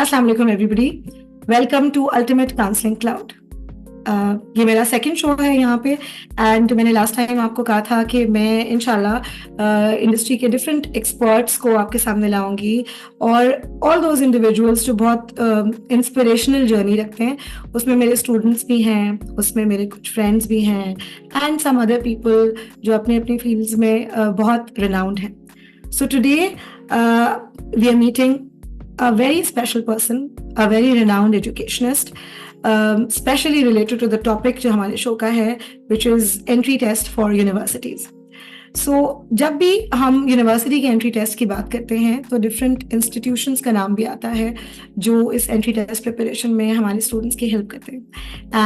Assalamu alaikum everybody. Welcome to Ultimate Counselling Cloud. ये मेरा second show है यहाँ पे एंड मैंने लास्ट टाइम आपको कहा था कि मैं इंशाल्लाह इंडस्ट्री के डिफरेंट एक्सपर्ट्स को आपके सामने लाऊंगी और ऑल दोज इंडिविजुअल्स जो बहुत इंस्पिरेशनल जर्नी रखते हैं. उसमें मेरे स्टूडेंट्स भी हैं, उसमें मेरे कुछ फ्रेंड्स भी हैं एंड सम अदर पीपल जो अपने अपनी फील्ड्स में बहुत रिनाउंड हैं. So today we are meeting a very special person, a very renowned educationist, specially related to the topic जो हमारे शो का है, which is entry test for universities. So जब भी हम यूनिवर्सिटी के एंट्री टेस्ट की बात करते हैं तो डिफरेंट इंस्टीट्यूशंस का नाम भी आता है जो इस एंट्री टेस्ट प्रिपरेशन में हमारे स्टूडेंट्स की हेल्प करते हैं.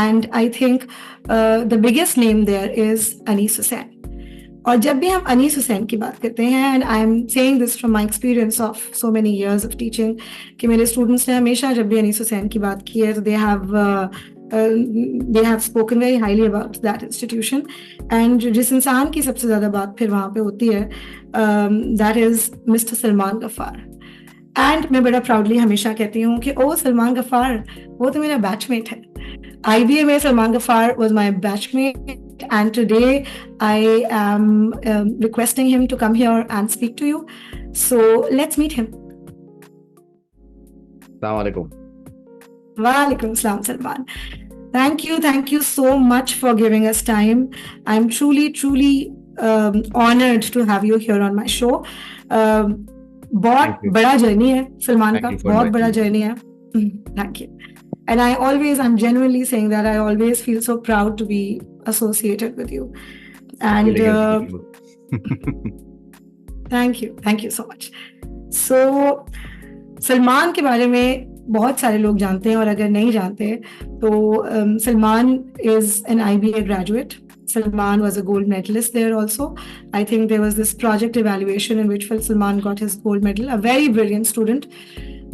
And I think the biggest name there is Anees Hussain. और जब भी हम अनीस हुसैन की बात करते हैं, and I am saying this from my experience of so many years of teaching, कि मेरे स्टूडेंट्स ने हमेशा जब भी अनीस हुसैन की बात की है तो they have spoken very highly about that institution. And जिस इंसान की सबसे ज्यादा बात फिर वहाँ पे होती है that is mister Salman Ghaffar. And मैं बड़ा प्राउडली हमेशा कहती हूँ कि ओ सलमान गफ्फार वो तो मेरा बैचमेट है. IBA में Salman Gaffar was my batchmate and today I am requesting him to come here and speak to you. So let's meet him. Assalamu alaikum. Wa alaikum assalam, Salman. Thank you so much for giving us time. I'm truly honored to have you here on my show. बहुत बड़ा journey है सलमान का, बहुत बड़ा journey है. Thank you. And I'm genuinely saying that I always feel so proud to be associated with you. And thank you so much. So, Salman के बारे में बहुत सारे लोग जानते हैं और अगर नहीं जानते तो Salman is an IBA graduate. Salman was a gold medalist there also. I think there was this project evaluation in which Salman got his gold medal. A very brilliant student.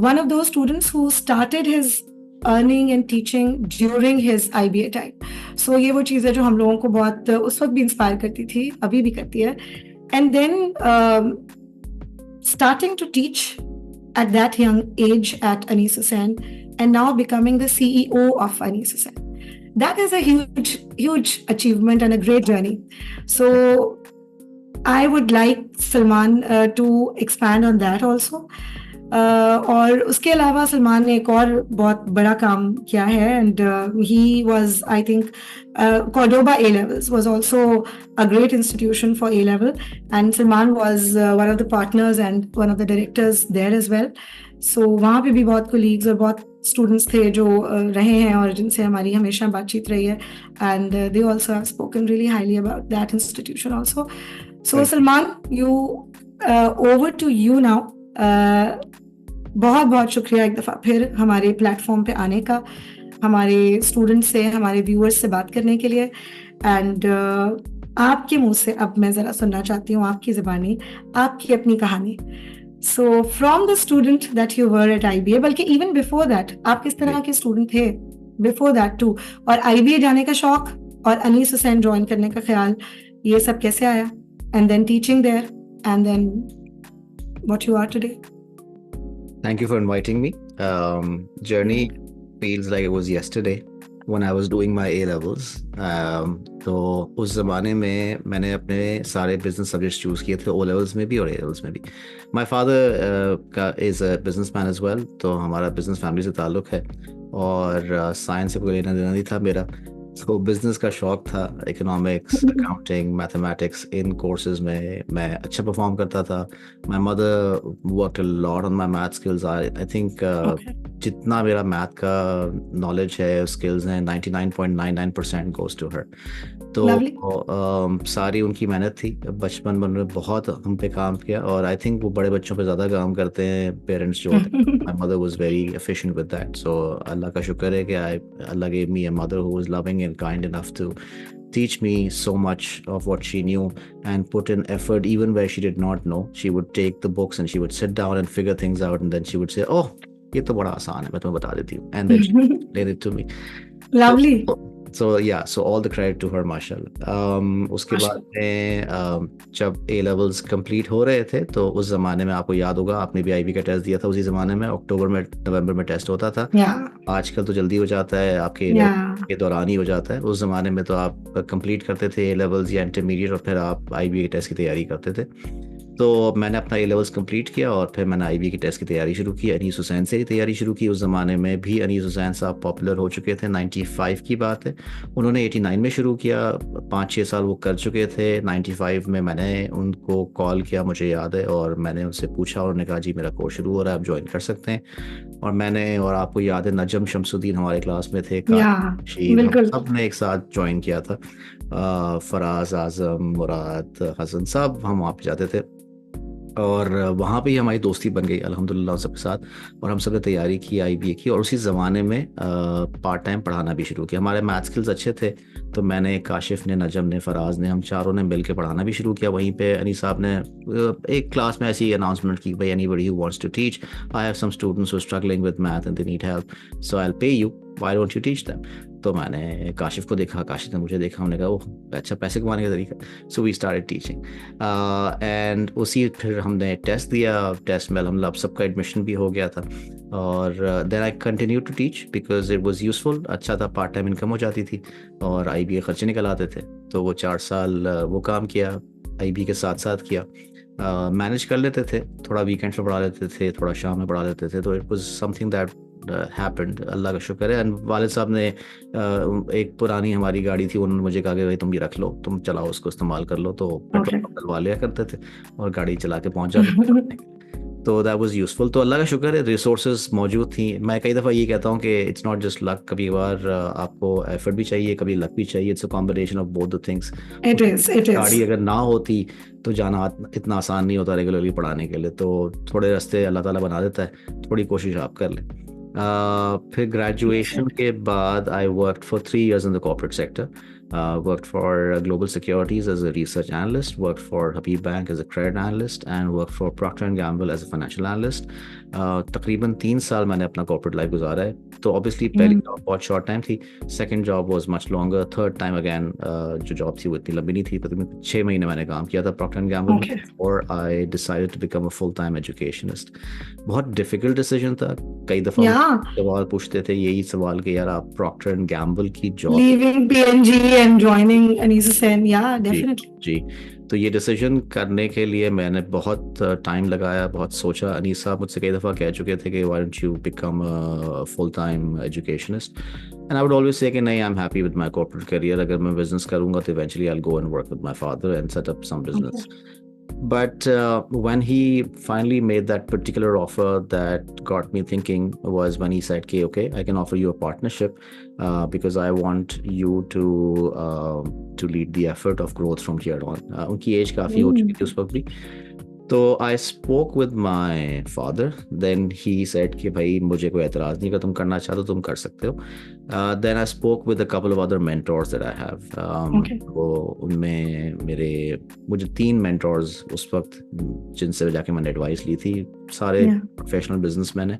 One of those students who started his earning and teaching during his IBA time. So ये वो चीज़ है जो हम लोगों को बहुत उस वक्त भी इंस्पायर करती थी, अभी भी करती है. And then starting to teach at that young age at Anees Hussain and now becoming the CEO of Anees Hussain. That is a huge achievement and a great journey. So I would like Salman to expand on that also. और उसके अलावा सलमान ने एक और बहुत बड़ा काम किया है and he was I think Cordoba A levels was also a great institution for A level and Salman was one of the partners and one of the directors there as well. So वहाँ पे भी बहुत colleagues और बहुत students थे जो रहे हैं और जिनसे हमारी हमेशा बातचीत रही है and they also have spoken really highly about that institution also. So Salman, over to you now. बहुत शुक्रिया एक दफ़ा फिर हमारे प्लेटफॉर्म पे आने का, हमारे स्टूडेंट्स से, हमारे व्यूअर्स से बात करने के लिए. एंड आपके मुंह से अब मैं ज़रा सुनना चाहती हूँ आपकी ज़बानी, आपकी अपनी कहानी. So from the student that you were at IBA, बल्कि इवन बिफोर दैट आप किस तरह के स्टूडेंट थे बिफोर दैट टू, और IBA जाने का शौक और अनीस हुसैन ज्वाइन करने का ख्याल, ये सब कैसे आया, and then teaching there and then what you are today. Thank you for inviting me. Journey feels like it was yesterday when I was doing my A levels. तो उस ज़माने में मैंने अपने सारे business subjects choose किए थे, O levels में भी और A levels में भी. My father is a businessman as well, तो हमारा business family से ताल्लुक है और science से कोई लेना देना नहीं था मेरा. तो बिजनेस का शौक था, इकोनॉमिक्स, अकाउंटिंग, मैथमेटिक्स, इन कोर्सेज में मैं अच्छा परफॉर्म करता था. My mother worked a lot on my math skills. I think जितना मेरा मैथ का नॉलेज है, स्किल्स हैं, 99.99% गोज टू हर. तो सारी उनकी मेहनत थी. बचपन में बहुत हम पे काम किया और आई थिंक वो बड़े बच्चों पे ज़्यादा काम करते हैं पेरेंट्स जो होते हैं. My mother was very efficient with that. So अल्लाह का शुक्र है कि अल्लाह gave me a mother who was loving and kind enough to teach me so much of what she knew and put in effort even where she did not know. She would take the books and she would sit down and figure things out and then she would say, oh, ये तो बड़ा आसान है, मैं तुम्हें बता देती हूँ, and then she explained it to me. Lovely. So all the credit to her माशाल्लाह। उसके बाद में जब ए लेवल्स कंप्लीट हो रहे थे तो उस ज़माने में आपको याद होगा, आपने भी आईबी का टेस्ट दिया था उसी ज़माने में, अक्टूबर में नवंबर में टेस्ट होता था। आजकल तो जल्दी हो जाता है, आपके ए लेवल के दौरान ही हो जाता है। उस ज़माने में तो आप कंप्लीट करते थे ए लेवल्स या इंटरमीडिएट और फिर आप आईबी के टेस्ट की तैयारी करते थे। तो मैंने अपना ए लेवल्स कंप्लीट किया और फिर मैंने आईबी की टेस्ट की तैयारी शुरू की, अनीस हुसैन से ही तैयारी शुरू की। उस ज़माने में भी अनीस हुसैन साहब पॉपुलर हो चुके थे, 95 की बात है। उन्होंने 89 में शुरू किया, 5-6 साल वो कर चुके थे। 95 में मैंने उनको कॉल किया, मुझे याद है, और मैंने उनसे पूछा और उन्होंने कहा जी मेरा कोर्स शुरू हो रहा है, आप ज्वाइन कर सकते हैं। और मैंने, और आपको याद है नजम शमसुद्दीन हमारे क्लास में थे, सब ने एक साथ ज्वाइन किया था। फराज, आजम, मुराद, हसन, सब हम वहाँ पे जाते थे और वहाँ पे ही हमारी दोस्ती बन गई अल्हम्दुलिल्लाह उन सबके साथ। और हम सब ने तैयारी की आईबीए की, और उसी ज़माने में पार्ट टाइम पढ़ाना भी शुरू किया। हमारे मैथ स्किल्स अच्छे थे तो मैंने, काशिफ ने, नजम ने, फराज ने, हम चारों ने मिल के पढ़ाना भी शुरू किया। वहीं पे अनीस साहब ने एक क्लास में ऐसी अनाउंसमेंट की, भाई anybody who wants to teach, I have some students who struggling with math and they need help, so I will pay you, why don't you teach them. तो मैंने काशिफ को देखा, काशिफ ने मुझे देखा, उन्होंने कहा ओह अच्छा पैसे कमाने का तरीका, so we started teaching. And उसी फिर हमने टेस्ट दिया, टेस्ट में अलहमदिल्ला सबका एडमिशन भी हो गया था। और then I continue to teach because it was useful, अच्छा था, पार्ट टाइम इनकम हो जाती थी और आईबी के खर्चे निकल आते थे। तो वो 4 साल वो काम किया, आईबी के साथ साथ किया, मैनेज कर लेते थे, थोड़ा वीकेंड में पढ़ा लेते थे, थोड़ा शाम में पढ़ा लेते थे। तो it was something that happened, अल्लाह का शुक्र है। एंड वालिद साहब ने एक पुरानी हमारी गाड़ी थी, उन्होंने मुझे कहा कि भाई तुम ये रख लो, तुम चलाओ, उसको इस्तेमाल कर लो। तो पेट्रोल डलवा लिया करते थे और गाड़ी चला के पहुंच जाते थे। तो दैट वाज यूजफुल। तो अल्लाह का शुक्र है रिसोर्सेज मौजूद थी। मैं कई दफ़ा ये कहता हूँ कि इट्स नॉट जस्ट लक, कभी बार आपको एफर्ट भी चाहिए, कभी लक भी चाहिए, it's a combination of both the things. गाड़ी अगर ना होती तो जाना इतना आसान नहीं होता रेगुलरली पढ़ाने के लिए। तो थोड़े रास्ते अल्लाह ताला बना देता है, थोड़ी कोशिश आप कर लें। फिर ग्रेजुएशन के बाद I worked for 3 years in the corporate sector. Worked for Global Securities as a research analyst, worked for Habib Bank as a credit analyst, and worked for Procter & Gamble as a financial analyst. तकरीबन 3 साल मैंने अपना corporate life गुजारा है। तो obviously पहली job बहुत short time थी, second job was much longer, third time again जो जॉब थी वो इतनी लंबी नहीं थी, तकरीबन 6 महीने मैंने काम किया था प्रॉक्टर एंड गैम्बल में, और I decided to become a full time educationist. बहुत डिफिकल्ट डिसीजन था, कई दफ़ा सवाल पूछते थे, यही सवाल कि यार आप प्रॉक्टर एंड गैम्बल की job, leaving PNG and joining Anees Hussain, या डेफिनेटली जी। तो ये डिसीजन करने के लिए मैंने बहुत टाइम लगाया, बहुत सोचा। अनीस साहब मुझसे कई दफ़ा कह चुके थे कि why don't you become a full time educationist, and I would always say कि नहीं, I am happy with my corporate career, अगर मैं बिजनेस करूंगा तो eventually I will go and work with my father and set up some business. But when he finally made that particular offer that got me thinking was when he said, okay, I can offer you a partnership because I want you to lead the effort of growth from here on. उनकी as काफ़ी हो चुकी थी उस वक्त भी। तो I spoke with my father, then he said कि भाई मुझे कोई एतराज़ नहीं, अगर तुम करना चाहते हो तुम कर सकते हो। Then I spoke with a couple of other mentors that I have. वो उनमें मुझे 3 mentors उस वक्त जिनसे जाके मैंने एडवाइस ली थी, सारे प्रोफेशनल बिजनेसमैन हैं,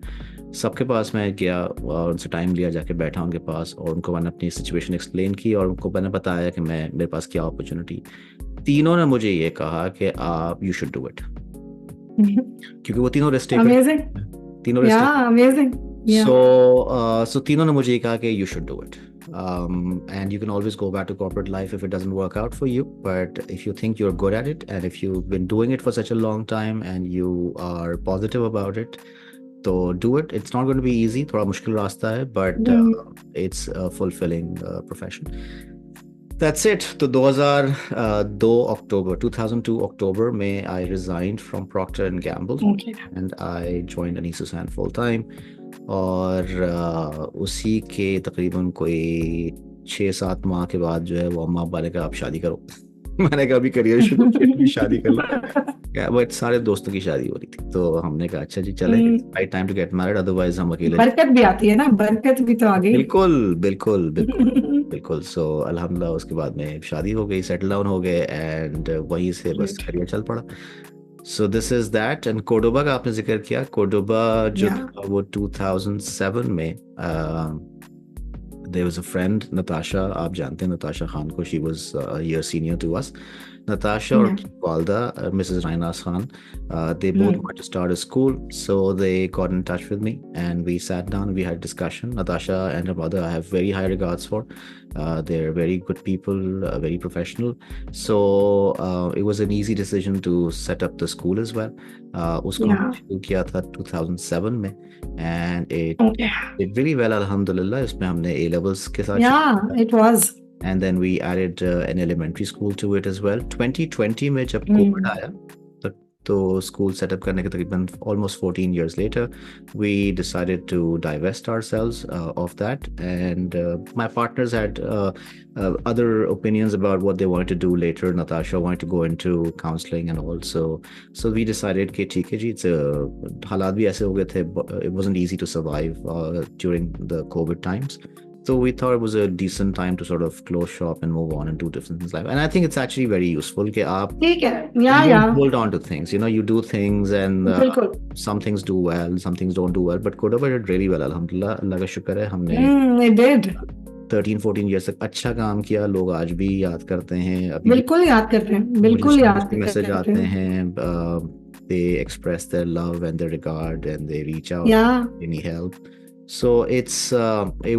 सबके पास मैं गया और उनसे टाइम लिया, जाके बैठा उनके पास और उनको मैंने अपनी सिचुएशन एक्सप्लेन की और उनको मैंने बताया कि मेरे पास क्या अपॉर्चुनिटी। तीनों ने मुझे ये कहा कि आप यू शुड डू इट, क्योंकि वो तीनों रिस्क तीनों सो तीनों ने मुझे ये कहा कि you should do it, and you can always go back to corporate life if it doesn't work out for you, but if you think you're good at it and if you've been doing it for such a long time and you are positive about it, तो do it. It's not going to be easy, थोड़ा मुश्किल रास्ता है, but it's a fulfilling profession. That's it. तो 2002 October में I resigned from Procter and Gamble and I joined Anees Hussain full time, और उसी के तकरीबन कोई 6-7 माह के बाद जो है वो अम्मा अब्बा ने कहा आप शादी करो। मैंने कहा अभी करियर शुरू किया, शादी कर लो। बट सारे दोस्तों की शादी हो रही थी तो हमने कहा अच्छा जी चले, right time to get married, otherwise हम अकेले। बरकत भी आती है ना, बरकत भी तो आ गई। बिल्कुल बिल्कुल बिल्कुल बिल्कुल। सो अल्हम्दुलिल्लाह उसके बाद में शादी हो गई, सेटल डाउन हो गए, एंड वहीं से बस करियर चल पड़ा। So this is that. And Cordoba का आपने जिक्र किया, कोर्डोबा जो था वो 2007 में there was a friend, Natasha, आप जानते हैं Natasha Khan को, she was a year senior to us. Natasha or Yeah. Walda, Mrs. Rainas Khan, they both wanted to start a school, so they got in touch with me and we sat down, we had discussion. Natasha and her mother I have very high regards for. They're very good people, very professional. So it was an easy decision to set up the school as well. उसको Yeah. हमने शुरू किया था 2007 में and it Okay. did really well, alhamdulillah. इसमें हमने A levels के साथ Yeah, it was. and then we added an elementary school to it as well. 2020 में जब COVID आया तो school set up करने के तकरीबन almost 14 years later, we decided to divest ourselves of that, and my partners had other opinions about what they wanted to do later. Natasha wanted to go into counseling and all, so we decided कि ठीक है जी, हालात भी ऐसे हो गए थे, it wasn't easy to survive during the COVID times. So we thought it was a decent time to sort of close shop and move on and do different things like that. And I think it's actually very useful कि आप ठीक है. you Yeah, don't yeah. hold on to things, you know, you do things and बिल्कुल. some things do well, some things don't do well, but Cordoba did really well, alhamdulillah. अल्लाह का शुक्र है, हमने It did. 13-14 years तक अच्छा काम किया, लोग आज भी याद करते हैं, अभी बिल्कुल याद करते हैं, बिल्कुल याद मैसेज करते आते हैं. हैं, they express their love and their regard and they reach out, Yeah. any help. So it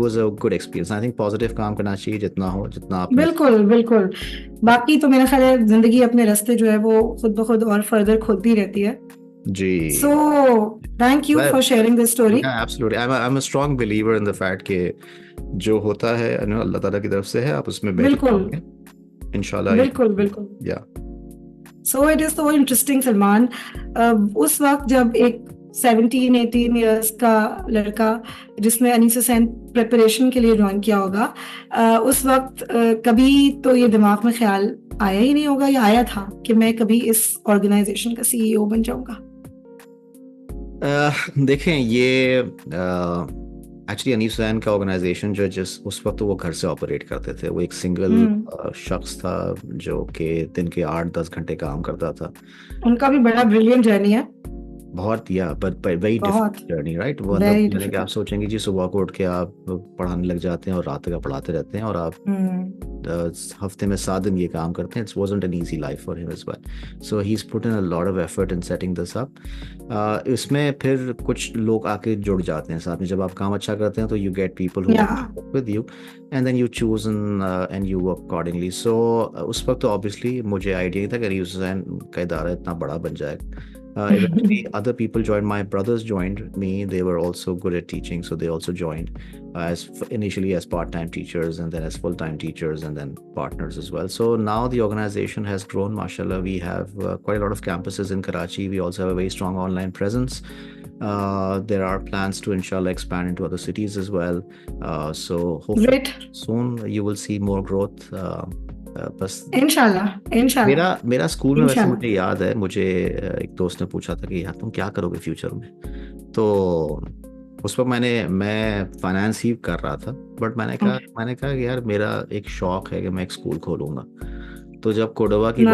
was a good experience. I think positive काम करना चाहिए जितना हो, जितना आप बिल्कुल बिल्कुल. बाकी तो मेरा ख्याल है जिंदगी अपने रास्ते जो है वो खुद ब खुद और फर्दर खोलती रहती है. जी. So thank you for sharing this story. Yeah, absolutely. I'm a strong believer in the fact कि जो होता है अल्लाह ताला की तरफ से है, आप उसमें बिल्कुल. इंशाल्लाह. बिल्कुल बिल्कुल. Yeah. So it is so interesting, Salman. उस वक्त जब एक 17-18 years का लड़का जिसने अनीस हुसैन प्रिपरेशन के लिए ज्वाइन किया होगा, उस वक्त कभी तो ये दिमाग में ख्याल आया ही नहीं होगा या आया था कि मैं कभी इस ऑर्गेनाइजेशन का सीईओ बन जाऊंगा? देखें, ये एक्चुअली अनीस हुसैन का ऑर्गेनाइजेशन जो जिस उस वक्त वो घर से ऑपरेट करते थे, वो एक सिंगल शख्स था जो कि दिन के 8-10 घंटे काम करता था. उनका भी बड़ा ब्रिलियंट जर्नी है. बहुत, but very different journey, right? वो मतलब आप सोचेंगे जी, सुबह को उठ के आप पढ़ाने लग जाते हैं और रात तक पढ़ाते रहते हैं और आप हफ्ते में 7 दिन ये काम करते हैं. It wasn't an easy life for him as well. So he's put in a lot of effort in setting this up. इसमें फिर कुछ लोग आके जुड़ जाते हैं साथ में. जब आप काम अच्छा करते हैं तो you get people who work with you and then you choose and you work accordingly. So उस वक्त तो obviously मुझे आइडिया नहीं था कि अनीस हुसैन का इदारा इतना बड़ा बन जाएगा. Eventually other people joined. My brothers joined me. They were also good at teaching, so they also joined initially as part-time teachers and then as full-time teachers and then partners as well. So now the organization has grown, mashallah. We have quite a lot of campuses in Karachi. We also have a very strong online presence. There are plans to inshallah expand into other cities as well. So hopefully soon you will see more growth. बस इंशाल्लाह. मेरा school में वैसे मुझे याद है, मुझे एक दोस्त ने पूछा था कि यार तुम क्या करोगे फ्यूचर में, तो उस वक्त मैं फाइनेंस ही कर रहा था, बट मैंने कहा कि यार मेरा एक शौक है कि मैं एक स्कूल खोलूंगा. तो जब कोडोबा की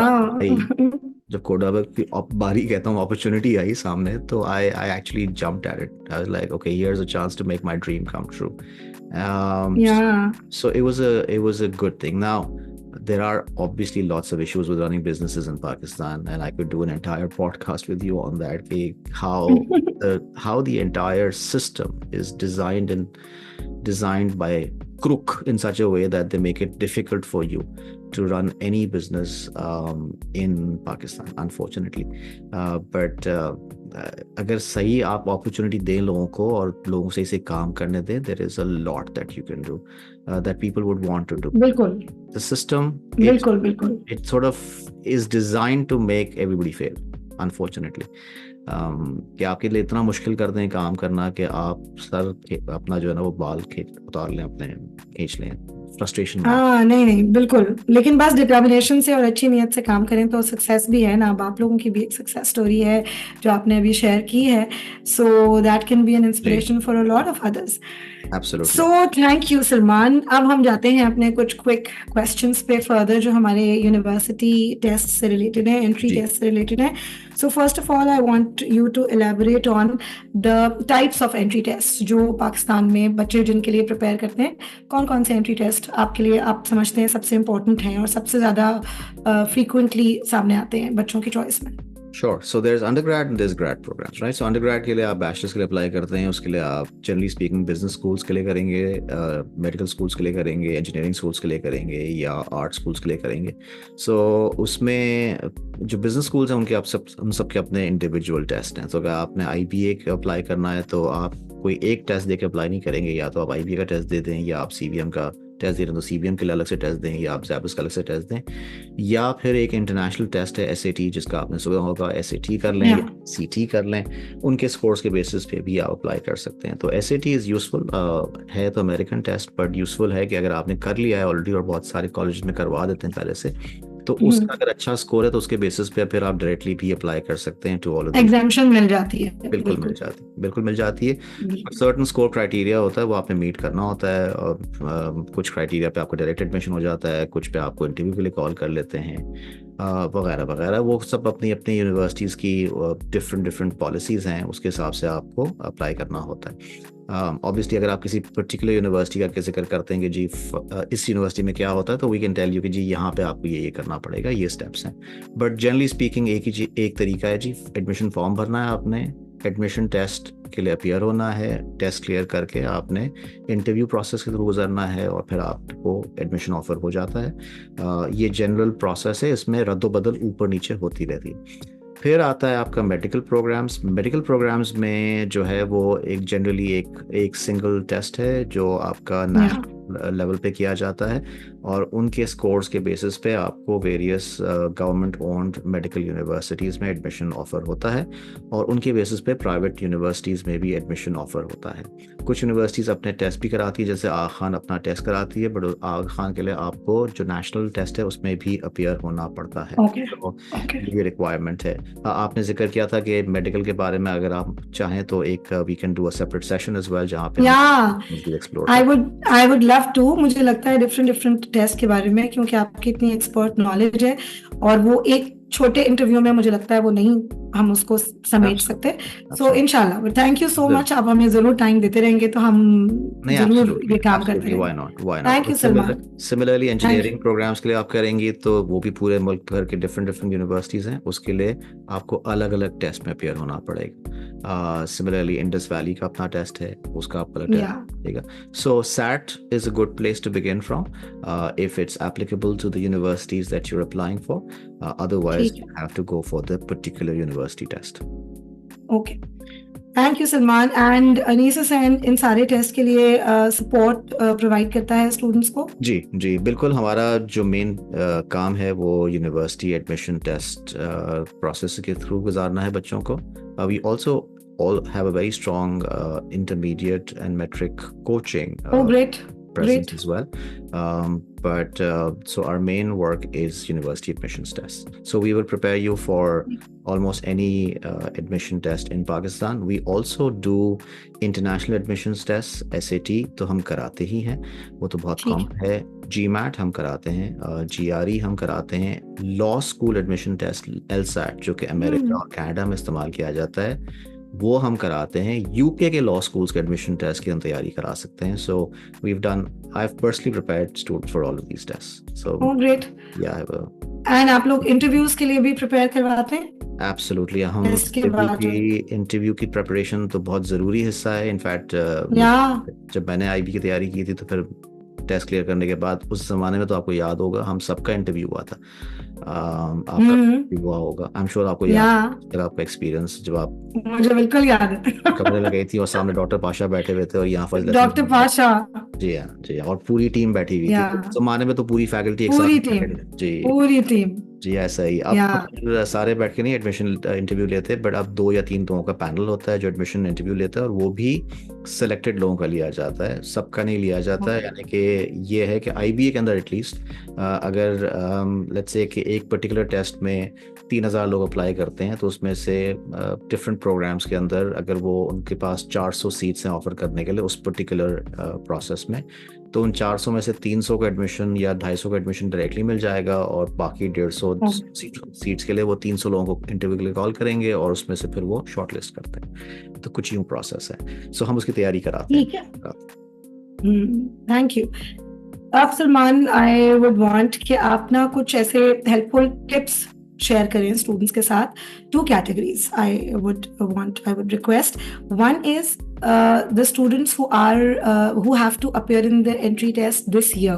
बारी कहता हूँ, अपॉर्चुनिटी आई सामने, तो I actually jumped at it. I was like, okay, here's a chance to make my dream come true. So it was a good thing. Now there are obviously lots of issues with running businesses in Pakistan, and I could do an entire podcast with you on that. How the entire system is designed by crook in such a way that they make it difficult for you to run any business in Pakistan, unfortunately. But अगर सही आप opportunity दें लोगों को और लोगों से इसे काम करने दें, there is a lot that you can do that people would want to do. बिल्कुल. The system, बिल्कुल. It sort of is designed to make everybody fail, unfortunately. कि आपके लिए इतना मुश्किल कर दें काम करना कि आप सर अपना जो है ना वो बाल उतार लें, अपने खींच लें, फ्रस्ट्रेशन. नहीं बिल्कुल. लेकिन बस डिटर्मिनेशन से और अच्छी नीयत से काम करें तो सक्सेस भी है ना. अब आप लोगों की भी एक सक्सेस स्टोरी है जो आपने अभी शेयर की है, so that can be an inspiration for a lot of others. Absolutely. So thank you Salman. अब हम जाते हैं अपने कुछ क्विक क्वेश्चंस पे फर्दर, जो हमारे यूनिवर्सिटी टेस्ट से रिलेटेड है, एंट्री जी टेस्ट से रिलेटेड है। So first of all I want you to elaborate on the types of entry test जो पाकिस्तान में बच्चे जिनके लिए प्रिपेयर करते हैं। कौन कौन से एंट्री टेस्ट आपके लिए आप समझते हैं सबसे इम्पोर्टेंट हैं और सबसे ज़्यादा फ्रीक्वेंटली सामने आते हैं बच्चों की चॉइस में? Sure. So there is undergrad and there is grad programs, right? So undergrad के लिए आप बैचलर्स के लिए अप्लाई करते हैं, उसके लिए आप जनरली स्पीकिंग बिजनेस स्कूल्स के लिए करेंगे, मेडिकल स्कूल्स के लिए करेंगे, इंजीनियरिंग स्कूल्स के लिए करेंगे या आर्ट स्कूल्स के लिए करेंगे। सो उसमें जो बिजनेस स्कूल्स हैं उन सब के अपने इंडिविजुअल टेस्ट हैं। तो अगर आपने IBA का अप्लाई करना है तो आप कोई एक टेस्ट दे के अप्लाई नहीं करेंगे, या तो आप IBA का टेस्ट दे दें, या आप CBM का टेस्ट दे रहे हैं तो CBM के लिए अलग से टेस्ट दें, या आप ज़ैबस का अलग से टेस्ट दें, या फिर एक इंटरनेशनल टेस्ट है SAT, जिसका आपने सुना होगा। SAT कर लें या CT कर लें, उनके स्कोर्स के बेसिस पे भी आप अप्लाई कर सकते हैं। तो SAT इज़ यूजफुल है, तो अमेरिकन टेस्ट, बट यूजफुल है कि अगर आपने कर लिया है ऑलरेडी, और बहुत सारे कॉलेज में करवा देते हैं पहले से, तो उसका अगर अच्छा स्कोर है तो उसके बेसिस पे फिर आप डायरेक्टली भी अप्लाई कर सकते हैं टू ऑल ऑफ एग्जामिशन मिल जाती है। बिल्कुल मिल जाती है। सर्टन स्कोर क्राइटेरिया होता है, वो आपने मीट करना होता है, और कुछ क्राइटेरिया पे आपको डायरेक्ट एडमिशन हो जाता है, कुछ पे आपको इंटरव्यू के लिए कॉल कर लेते हैं, वगैरह वगैरह। वो सब अपनी अपनी यूनिवर्सिटीज़ की डिफरेंट पॉलिसीज़ हैं, उसके हिसाब से आपको अप्लाई करना होता है। ऑब्वियसली अगर आप किसी पर्टिकुलर यूनिवर्सिटी का जिक्र करते हैं कि जी इस यूनिवर्सिटी में क्या होता है, तो वी कैन टेल यू कि जी यहाँ पे आपको ये करना पड़ेगा, ये स्टेप्स हैं। बट जनरली स्पीकिंग एक तरीका है जी, एडमिशन फॉर्म भरना है आपने, एडमिशन टेस्ट के लिए अपीयर होना है, टेस्ट क्लियर करके आपने इंटरव्यू प्रोसेस के थ्रू गुजरना है, और फिर आपको एडमिशन ऑफर हो जाता है। ये जनरल प्रोसेस है, इसमें रद्दोबदल ऊपर नीचे होती रहती है। फिर आता है आपका मेडिकल प्रोग्राम्स में जो है वो एक जनरली एक सिंगल टेस्ट है जो आपका नेशनल लेवल पे किया जाता है, और उनके स्कोर्स के बेसिस पे आपको various government owned medical universities में एडमिशन ऑफर होता है, और उनके बेसिस पे प्राइवेट यूनिवर्सिटीज़ में भी एडमिशन ऑफर होता है। कुछ यूनिवर्सिटीज़ अपने टेस्ट भी कराती है, जैसे आगा खान अपना टेस्ट कराती है, बट आगा खान के लिए आपको जो नेशनल टेस्ट है उसमें भी अपीयर होना पड़ता है। तो ये रिक्वायरमेंट है। आपने जिक्र किया था कि मेडिकल के बारे में अगर आप चाहें तो एक we can do a separate session as well, जहाँ पे explore I would love to. मुझे लगता है डिफरेंट टेस्ट के बारे में, क्योंकि आपकी इतनी एक्सपर्ट नॉलेज है, और वो एक छोटे इंटरव्यू में मुझे लगता है वो नहीं हम उसको समेट सकते। सो इंशाल्लाह, थैंक यू सो मच। आप हमें जरूर टाइम देते रहेंगे तो हम जरूर ये काम करते रहेंगे। Why not. Thank you Salman. Similarly engineering programs के लिए आप करेंगी तो वो भी पूरे मुल्क भर के डिफरेंट यूनिवर्सिटीज़ हैं, उसके लिए आपको अलग अलग टेस्ट में अपीयर होना पड़ेगा। सिमिलरली इंडस वैली का अपना टेस्ट है, उसका आपका टेस्ट देगा। So SAT is a good place to begin from if it's applicable to the universities that you are applying for, otherwise you have to go for the particular university test. Okay, thank you Salman. And Anees Hussain इन सारे test के लिए support provide करता है students को? जी बिल्कुल। हमारा जो मेन काम है वो यूनिवर्सिटी एडमिशन टेस्ट प्रोसेस के थ्रू गुजारना है बच्चों को। We also have a very strong intermediate and metric coaching presence as well. But so our main work is university admissions tests. So we will prepare you for almost any admission test in Pakistan. We also do international admissions tests, SAT तो हम कराते ही हैं, वो तो बहुत कम है। GMAT हम कराते हैं, GRE हम कराते हैं, law school admission test LSAT जो कि अमेरिका और कनाडा में इस्तेमाल किया जाता है, वो हम कराते हैं। UK के लॉ स्कूल्स के एडमिशन टेस्ट की हम तैयारी करा सकते हैं। सो I've personally prepared students for all of these tests. So great. Yeah, I will. And आप लोग इंटरव्यूज के लिए भी प्रिपेयर करवाते हैं? Absolutely. हम इंटरव्यू की प्रिपरेशन तो बहुत ज़रूरी हिस्सा है। इनफैक्ट जब मैंने IB की तैयारी की थी तो फिर टेस्ट क्लियर करने के बाद उस जमाने में तो आपको याद होगा हम सबका इंटरव्यू हुआ था, आपका हुआ होगा, आई एम श्योर आपको याद है आपका एक्सपीरियंस जब आप मुझे बिल्कुल याद है कमरे में गई थी और सामने डॉक्टर पाशा बैठे हुए थे और यहाँ पर डॉक्टर पाशा जी हाँ और पूरी टीम बैठी हुई थी। उस जमाने में तो पूरी फैकल्टी एक साथ पूरी टीम जी ऐसा ही। अब सारे बैठ के नहीं एडमिशन इंटरव्यू लेते, बट अब 2 या 3 लोगों का पैनल होता है जो एडमिशन इंटरव्यू लेता है, और वो भी सेलेक्टेड लोगों का लिया जाता है, सबका नहीं लिया जाता है। यानी कि ये है कि IBA के अंदर एटलीस्ट अगर लेट्स से कि एक पर्टिकुलर टेस्ट में 3,000 लोग अप्लाई करते हैं, तो उसमें से डिफरेंट प्रोग्राम्स के अंदर अगर वो उनके पास 400 सीट्स हैं ऑफर करने के लिए उस पर्टिकुलर प्रोसेस में, तो उन 400 में से 300 का एडमिशन या 250 का एडमिशन डायरेक्टली मिल जाएगा, और बाकी 150 सीट्स के लिए वो 300 लोगों को इंटरव्यू के लिए कॉल करेंगे और उसमें से फिर वो शॉर्टलिस्ट करते हैं। तो कुछ यूं प्रोसेस है। सो हम उसकी तैयारी कराते हैं। ठीक है, थैंक यू। अब सलमान, आई वुड वांट कि आप ना कुछ ऐसे हेल्पफुल टिप्स शेयर करें स्टूडेंट्स के साथ। Two categories I would request. One is the students who have to appear in the entry test this year.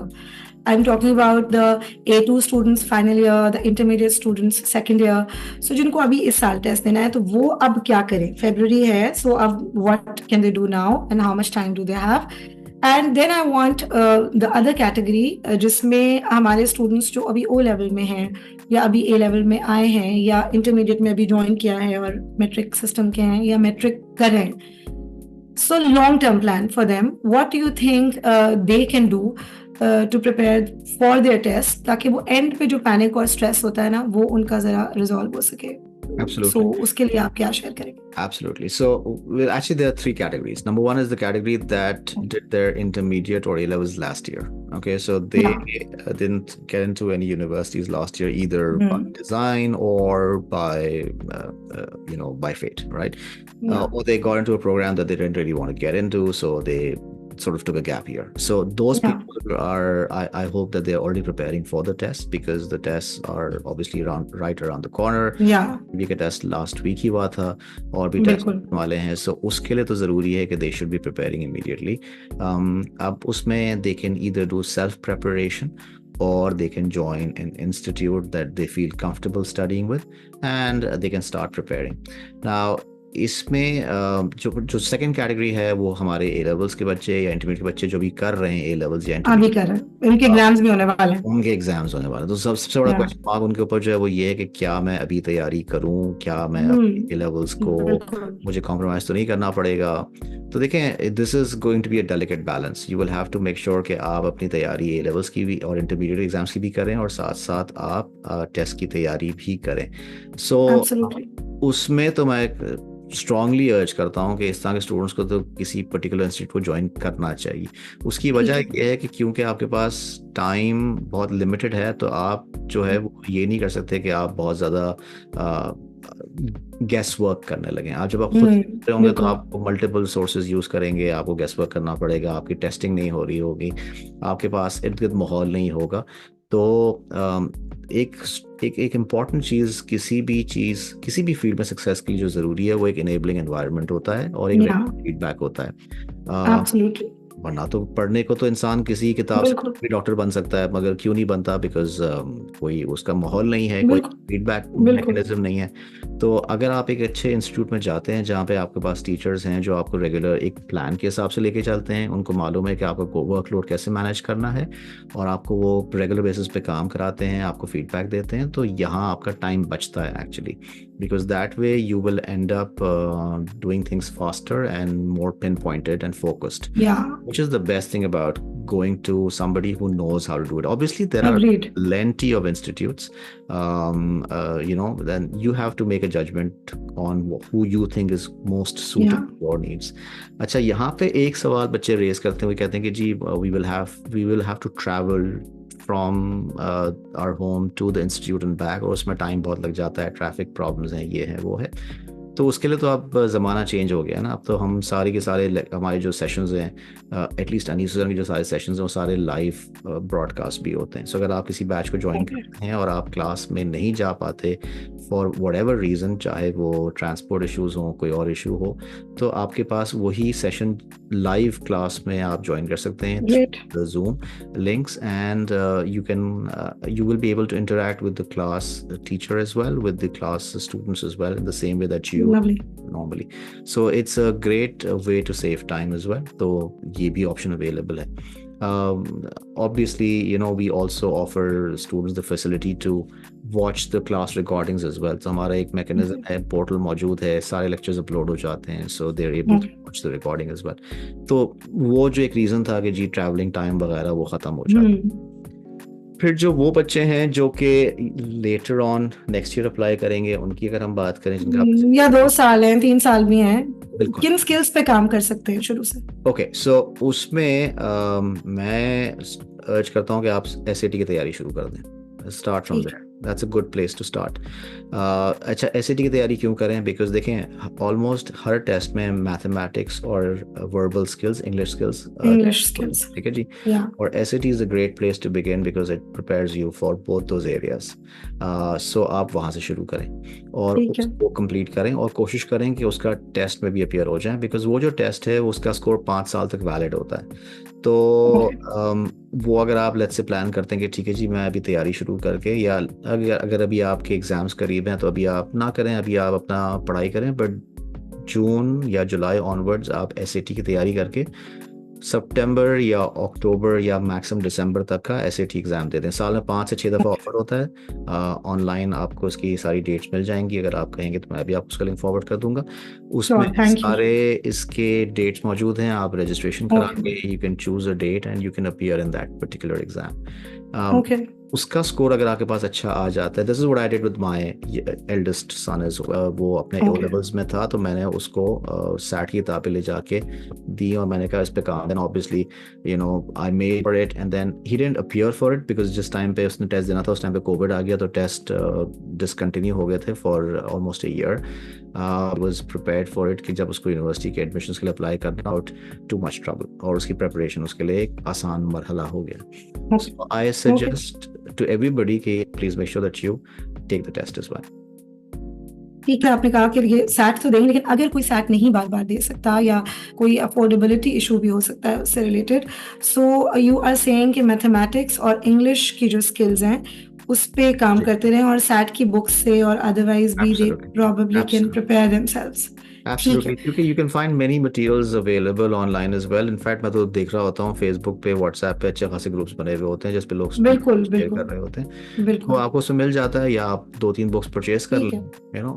I'm talking about the A2 students final year, the intermediate students second year. So जिनको अभी इस साल test देना है, तो वो अब क्या करें? February है, so अब what can they do now and how much time do they have? And then I want the other category जिसमें हमारे students जो अभी O level में हैं या अभी A level में आए हैं या intermediate में अभी join किया है और metric system के हैं या metric कर रहे हैं. So long-term plan for them. What do you think they can do to prepare for their test, ताकि वो end पे जो panic और stress होता है ना, वो उनका जरा resolve हो सके? Absolutely. So उसके लिए आप क्या share करेंगे? Absolutely. So actually there are 3 categories. Number 1 is the category that did their intermediate or A-levels last year. Okay, so they didn't get into any universities last year, either by design or by by fate, right? Or they got into a program that they didn't really want to get into, so they sort of took a gap year. So those people are, I hope that they're already preparing for the tests, because the tests are obviously right around the corner. ये का test last week ही हुआ था और भी test वाले हैं, सो उसके लिए तो ज़रूरी है कि they should be preparing immediately. अब उसमें they can either do self preparation or they can join an institute that they feel comfortable studying with, and they can start preparing. Now इसमें जो सेकंड कैटेगरी है वो हमारे A levels के बच्चे या इंटरमीडिएट के बच्चे जो भी कर रहे हैं ए लेवल्स या अभी कर रहे हैं, उनके एग्जाम्स भी होने वाले हैं, उनके एग्जाम्स होने वाले हैं। तो सबसे बड़ा क्वेश्चन मार्क उनके ऊपर जो है वो ये है कि क्या मैं अभी तैयारी करूं, क्या मैं ए लेवल्स को मुझे कॉम्प्रोमाइज तो नहीं करना पड़ेगा। तो देखें, this is going to be a delicate balance. You will have to make sure कि आप अपनी तैयारी ए लेवल्स की भी और इंटरमीडिएट एग्जाम्स की भी करें और साथ साथ आप टेस्ट की तैयारी भी करें। सो उसमें तो मैं स्ट्रांगली अर्ज करता हूँ कि इस तरह के स्टूडेंट्स को तो किसी पर्टिकुलर इंस्टीट्यूट को ज्वाइन करना चाहिए। उसकी वजह ये है कि क्योंकि आपके पास टाइम बहुत लिमिटेड है, तो आप जो है वो ये नहीं कर सकते कि आप बहुत ज़्यादा गेस वर्क करने लगे। आप जब आप खुद रहे होंगे तो आप मल्टीपल सोर्सेज यूज़ करेंगे, आपको गेस वर्क करना पड़ेगा, आपकी टेस्टिंग नहीं हो रही होगी, आपके पास इर्द गिर्द माहौल नहीं होगा। तो एक इम्पॉर्टेंट चीज़ किसी भी फील्ड में सक्सेस के लिए जो ज़रूरी है वो एक इनेबलिंग एनवायरनमेंट होता है और एक फीडबैक होता है। वरना तो पढ़ने को तो इंसान किसी किताब से भी डॉक्टर बन सकता है, मगर क्यों नहीं बनता? बिकॉज कोई उसका माहौल नहीं है, कोई फीडबैक मैकेनिज्म नहीं है। तो अगर आप एक अच्छे इंस्टीट्यूट में जाते हैं जहाँ पे आपके पास टीचर्स हैं जो आपको रेगुलर एक प्लान के हिसाब से लेके चलते हैं, उनको मालूम है कि आपको वर्कलोड कैसे मैनेज करना है और आपको वो रेगुलर बेसिस पे काम कराते हैं, आपको फीडबैक देते हैं, तो यहाँ आपका टाइम बचता है actually, because that way you will end up doing things faster and more pinpointed and focused. Which is the best thing about going to somebody who knows how to do it. Obviously there are plenty of institutes, then you have to make a judgment on who you think is most suited to your needs. अच्छा, यहाँ पे एक सवाल बच्चे raise करते हैं, वो कहते हैं कि जी we will have to travel from our home to the institute and back, और उसमें टाइम बहुत लग जाता है, ट्रैफिक प्रॉब्लम्स हैं, ये है वो है। तो उसके लिए तो अब ज़माना चेंज हो गया ना, अब तो हम सारे के सारे हमारे जो सेशंस हैं, एटलीस्ट अनीस हुसैन के जो सारे सेशंस हैं वो सारे लाइव ब्रॉडकास्ट भी होते हैं। सो अगर आप किसी बैच को ज्वाइन करते हैं और आप क्लास में नहीं जा पाते फॉर व्हाटएवर रीज़न, चाहे वो ट्रांसपोर्ट इश्यूज़ हो, कोई और इशू हो, तो आपके पास वही सेशन लाइव क्लास में आप ज्वाइन कर सकते हैं the zoom links, and you will be able to interact with the class teacher as well, with the class students as well, in the same way that you normally. So it's a great way to save time as well. तो ये भी option available है. Obviously, we also offer students the facility to watch the class recordings as well. तो हमारा एक mechanism है, portal मौजूद है, सारे लेक्चर्स अपलोड हो जाते हैं, so they are able to watch the recording as well. तो वो जो एक रीज़न था कि जी ट्रैवलिंग टाइम वगैरह वो ख़त्म हो जाता। फिर जो वो बच्चे हैं जो कि later on next year apply करेंगे, उनकी अगर हम बात करें जिनका या 2 साल हैं, 3 साल भी हैं, बिल्कुल किन स्किल्स पे काम कर सकते हैं शुरू से? ओके, सो उसमें मैं अर्ज करता हूँ कि आप एसएटी की तैयारी शुरू कर दें, start from there, that's a good place to start. अच्छा, एसएटी की तैयारी क्यों करें? बिकॉज देखें ऑलमोस्ट हर टेस्ट में मैथमेटिक्स और वर्बल स्किल्स, इंग्लिश स्किल्स, ठीक है जी। और SAT is a great place to begin because it prepares you for both those areas. So आप वहाँ से शुरू करें और उसको कंप्लीट करें और कोशिश करें कि उसका टेस्ट में भी अपियर हो जाए, बिकॉज वो जो टेस्ट है उसका स्कोर 5 साल तक वैलिड होता है। तो वो अगर आप लेट्स से प्लान करते हैं कि ठीक है जी मैं अभी तैयारी शुरू करके, या अगर अभी आपके एग्जाम्स करीब हैं तो अभी आप ना करें, अभी आप अपना पढ़ाई करें, बट जून या जुलाई ऑनवर्ड्स आप एसएटी की तैयारी करके सितंबर या अक्टूबर या मैक्सिमम दिसंबर तक का एसएटी एग्जाम दे दें। साल में 5 से 6 दफ़ा ऑफर होता है, ऑनलाइन आपको उसकी सारी डेट्स मिल जाएंगी, अगर आप कहेंगे तो मैं भी आपको उसका लिंक फॉरवर्ड कर दूंगा। उसमें सारे इसके डेट्स मौजूद हैं, आप रजिस्ट्रेशन करा के you can choose a date and you can appear in that particular exam. उसका स्कोर अगर आपके पास अच्छा आ जाता है, this is what I did with my eldest son is, वो अपने ओ लेवल्स में था तो मैंने उसको सैट की किताबें ले जाके दी और मैंने कहा इस पे काम, then obviously you know I made for it and then he didn't appear for it because जिस टाइम पे उसने टेस्ट देना था उस टाइम पे कोविड आ गया, तो टेस्ट डिसकंटिन्यू हो गए थे for almost a year. Was prepared for it कि जब उसको यूनिवर्सिटी के एडमिशन्स के लिए अप्लाई करना, आउट टू मच ट्रबल, और उसकी प्रिपरेशन उसके लिए एक आसान मरहला हो गया। So I suggest to everybody कि please make sure that you take the test as well. ठीक है, आपने कहा कि ये सैट तो देंगे, लेकिन अगर कोई सैट नहीं बार बार दे सकता या कोई अफोर्डेबिलिटी इशू भी हो सकता है उससे related, so you are saying कि मैथमेटिक्स और इंग्लिश की जो स्किल्स हैं उस पे काम करते रहें और सैट की बुक्स से और अदरवाइज भी they probably can prepare themselves. Absolutely, क्योंकि you can find many materials available online as well. In fact, मैं तो देख रहा होता हूँ Facebook पे, WhatsApp पे अच्छे खासे ग्रुप्स बने हुए होते हैं जिस पे लोग शेयर कर रहे होते हैं, तो आपको उसमें मिल जाता है, या आप 2-3 बुक्स परचेज कर लें, you know,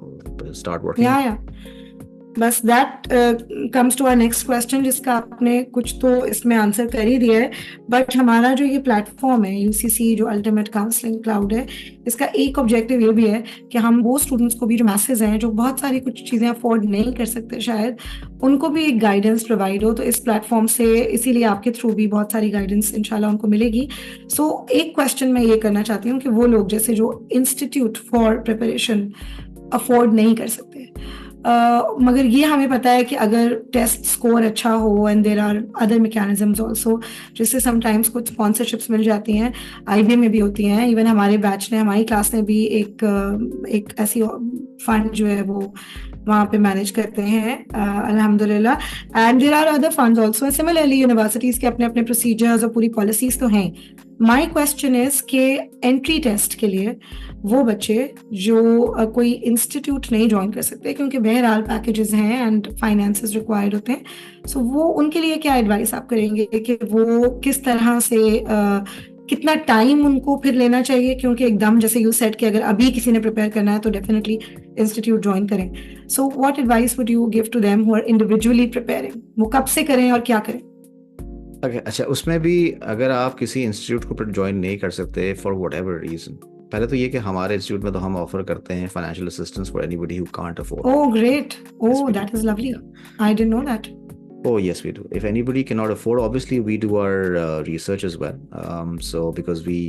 start working. बस that comes to our next question, जिसका आपने कुछ तो इसमें आंसर कर ही दिया है, बट हमारा जो ये प्लेटफॉर्म है यूसीसी जो अल्टीमेट काउंसलिंग क्लाउड है, इसका एक ऑब्जेक्टिव ये भी है कि हम वो स्टूडेंट्स को भी जो मैसेज हैं जो बहुत सारी कुछ चीज़ें अफोर्ड नहीं कर सकते शायद, उनको भी एक गाइडेंस प्रोवाइड हो। तो इस प्लेटफॉर्म से इसीलिए आपके थ्रू भी बहुत सारी गाइडेंस इंशाल्लाह उनको मिलेगी। सो एक क्वेश्चन मैं ये करना चाहती हूँ कि वो लोग जैसे जो इंस्टीट्यूट फॉर प्रिपरेशन अफोर्ड नहीं कर सकते, मगर ये हमें पता है कि अगर टेस्ट स्कोर अच्छा हो and there are other mechanisms also, जिससे समटाइम्स कुछ स्पॉन्सरशिप्स मिल जाती हैं, आईबीए में भी होती हैं, इवन हमारे बैच ने, हमारी क्लास ने भी एक ऐसी फंड जो है वो वहाँ पे मैनेज करते हैं अल्हम्दुलिल्लाह। And there are other funds also, similarly universities के अपने अपने प्रोसीजर्स और पूरी पॉलिसीज तो हैं। माई क्वेश्चन इज के एंट्री टेस्ट के लिए वो बच्चे जो कोई इंस्टीट्यूट नहीं ज्वाइन कर सकते क्योंकि बहरहाल पैकेजेस हैं एंड फाइनेंसेस रिक्वायर्ड होते हैं, सो वो उनके लिए क्या एडवाइस आप करेंगे कि वो किस तरह से कितना टाइम उनको फिर लेना चाहिए? क्योंकि एकदम जैसे यू सेड कि अगर अभी किसी ने प्रिपेयर करना है तो डेफिनेटली इंस्टीट्यूट ज्वाइन करें। So what advice would you give to them who are individually preparing? वो कब से करें और क्या करें? अच्छा, उसमें भी अगर आप किसी इंस्टीट्यूट को ज्वाइन नहीं कर सकते फॉर वट एवर रीजन, पहले तो ये कि हमारे इंस्टीट्यूट में तो हम ऑफर करते हैं financial assistance for anybody who can't afford. Oh great, oh that is lovely, I didn't know that. Oh, yes, we do. If anybody cannot afford, obviously we do our research as well. So because we